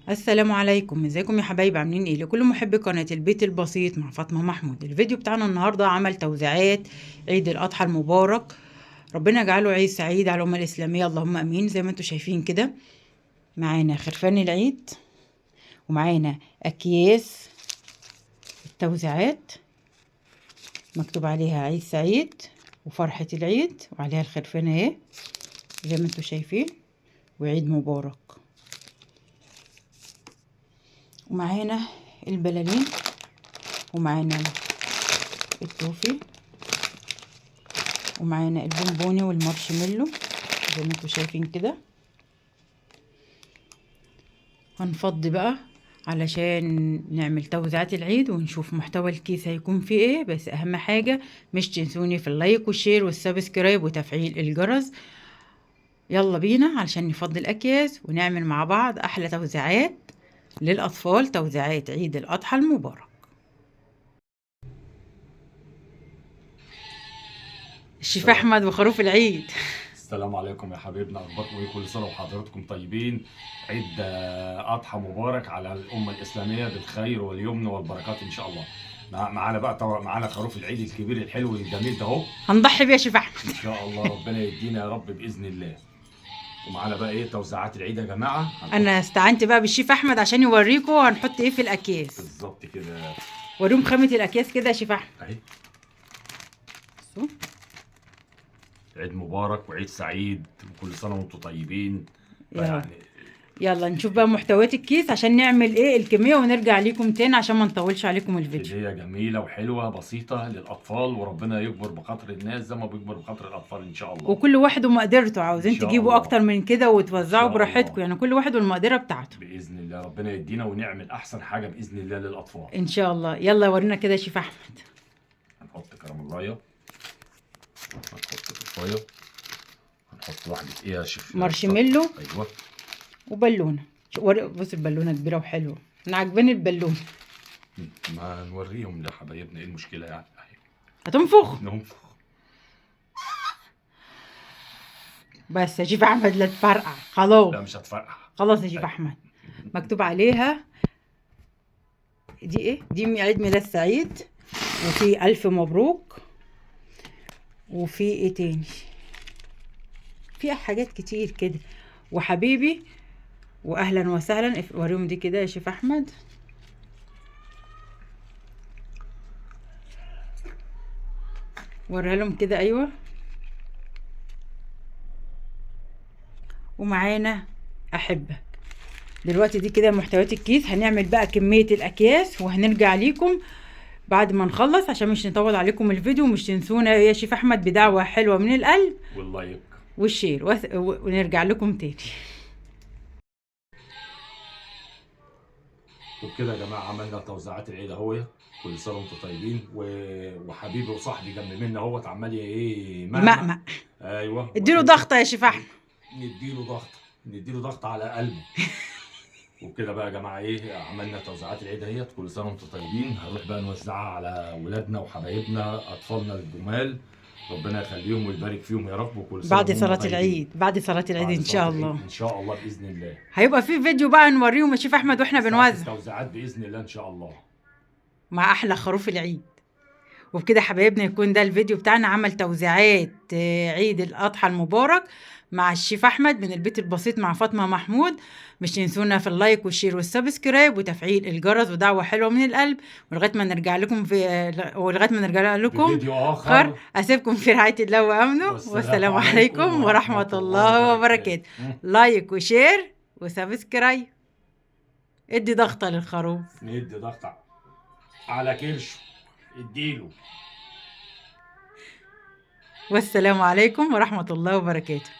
السلام عليكم، ازيكم يا حبايبي؟ عاملين ايه؟ لكل محبي قناة البيت البسيط مع فاطمة محمود. الفيديو بتاعنا النهاردة عمل توزيعات عيد الأضحى المبارك. ربنا يجعله عيد سعيد على الأمة الإسلامية، اللهم أمين. زي ما انتم شايفين كده معانا خرفان العيد، ومعانا أكياس التوزيعات مكتوب عليها عيد سعيد وفرحة العيد، وعليها الخرفان اهي زي ما انتم شايفين، وعيد مبارك. ومعانا البلالين، ومعانا التوفي، ومعانا البونبوني والمارشميلو زي ما انتم شايفين كده. هنفضي بقى علشان نعمل توزيعات العيد ونشوف محتوى الكيس هيكون فيه ايه. بس اهم حاجة مش تنسوني في اللايك والشير والسبسكرايب وتفعيل الجرس. يلا بينا علشان نفضي الاكياس ونعمل مع بعض احلى توزيعات للاطفال، توزيعات عيد الاضحى المبارك. الشيف احمد وخروف العيد. السلام عليكم يا حبايبنا، اخباركم ايه؟ كل سنه وحضراتكم طيبين. عيد اضحى مبارك على الامه الاسلاميه بالخير واليمن والبركات ان شاء الله. معانا بقى طبعا، معانا خروف العيد الكبير الحلو الجميل ده اهو. هنضحي بيه يا شيف احمد ان شاء الله ربنا يدينا يا رب باذن الله. ومعانا بقى ايه توزيعات العيد يا جماعه. انا استعنت بقى بالشيف احمد عشان يوريكم هنحط ايه في الاكياس. بالظبط كده. وريهم خامة الاكياس كده يا شيف احمد اهي. بصوا. عيد مبارك وعيد سعيد وكل سنه وانتم طيبين. يلا يلا نشوف بقى محتويات الكيس عشان نعمل ايه الكمية ونرجع ليكم تاني عشان ما نطولش عليكم الفيديو. هدية جميلة وحلوة بسيطة للأطفال، وربنا يكبر بخاطر الناس زي ما بيكبر بخاطر الأطفال إن شاء الله. وكل واحد ومقدرته، عاوزين إن شاء تجيبوا الله. اكتر من كده وتوزعوا إن شاء براحتكم، الله. يعني كل واحد والمقدرة بتاعته. بإذن الله ربنا يدينا ونعمل أحسن حاجة بإذن الله للأطفال. ان شاء الله. يلا ورينا كده يا شيف احمد. هنحط كراميلاية، هنحط طفاية، هنحط واحدة إيه يا شيف؟ مارشميلو. أيوه. وبالونة. بص البالونة كبيرة وحلوة، انا عجباني البالونة. ما نوريهم لحبايبنا إيه المشكلة يعني. هتنفخ ننفخ. بس يا شيف احمد لا تفرقع خلاص. لا مش هتفرقع خلاص يا شيف احمد. مكتوب عليها دي ايه؟ دي عيد ميلاد سعيد، وفي الف مبروك، وفي ايه تاني؟ في حاجات كتير كده، وحبيبي واهلا وسهلا. وريهم دي كده يا شيف احمد. وريها لهم كده. ايوه. ومعانا احبك. دلوقتي دي كده محتويات الكيس. هنعمل بقى كمية الاكياس وهنرجع ليكم بعد ما نخلص عشان مش نطول عليكم الفيديو. ومش تنسونا يا شيف احمد بدعوة حلوة من القلب واللايك والشير ونرجع لكم تاني. وبكده يا جماعه عملنا توزيعات العيد اهو. كل سنه وانتم طيبين وحبيبي وصاحبي جنب منا اهوت عمال ايه مقمق. ايوه. اديله ضغطه يا شيف احمد. نديله ضغط على قلبه. وبكده بقى يا جماعه ايه عملنا توزيعات العيد اهيت. كل سنه وانتم طيبين. هنروح بقى نوزعها على ولادنا وحبايبنا اطفالنا الجمال. ربنا يخليهم ويبارك فيهم يا رب. وكل سنه بعد صلاة طيبين. العيد، بعد صلاة العيد ان شاء الله. ان شاء الله باذن الله. هيبقى في فيديو بقى نوريهم يا شيف احمد واحنا بنوزع توزيعات باذن الله ان شاء الله مع احلى خروف العيد. وبكده حبايبنا يكون ده الفيديو بتاعنا، عمل توزيعات عيد الاضحى المبارك مع الشيف احمد من البيت البسيط مع فاطمه محمود. مش تنسونا في اللايك والشير والسبسكرايب وتفعيل الجرس ودعوه حلوه من القلب. ولغايه ما نرجع لكم فيديو اخر. اسيبكم في رعايه الله وامنه، والسلام عليكم ورحمه الله وبركاته. لايك وشير وسبسكرايب. ادي ضغطه للخروف. ندي ضغط على كرشه. اديله. والسلام عليكم ورحمة الله وبركاته.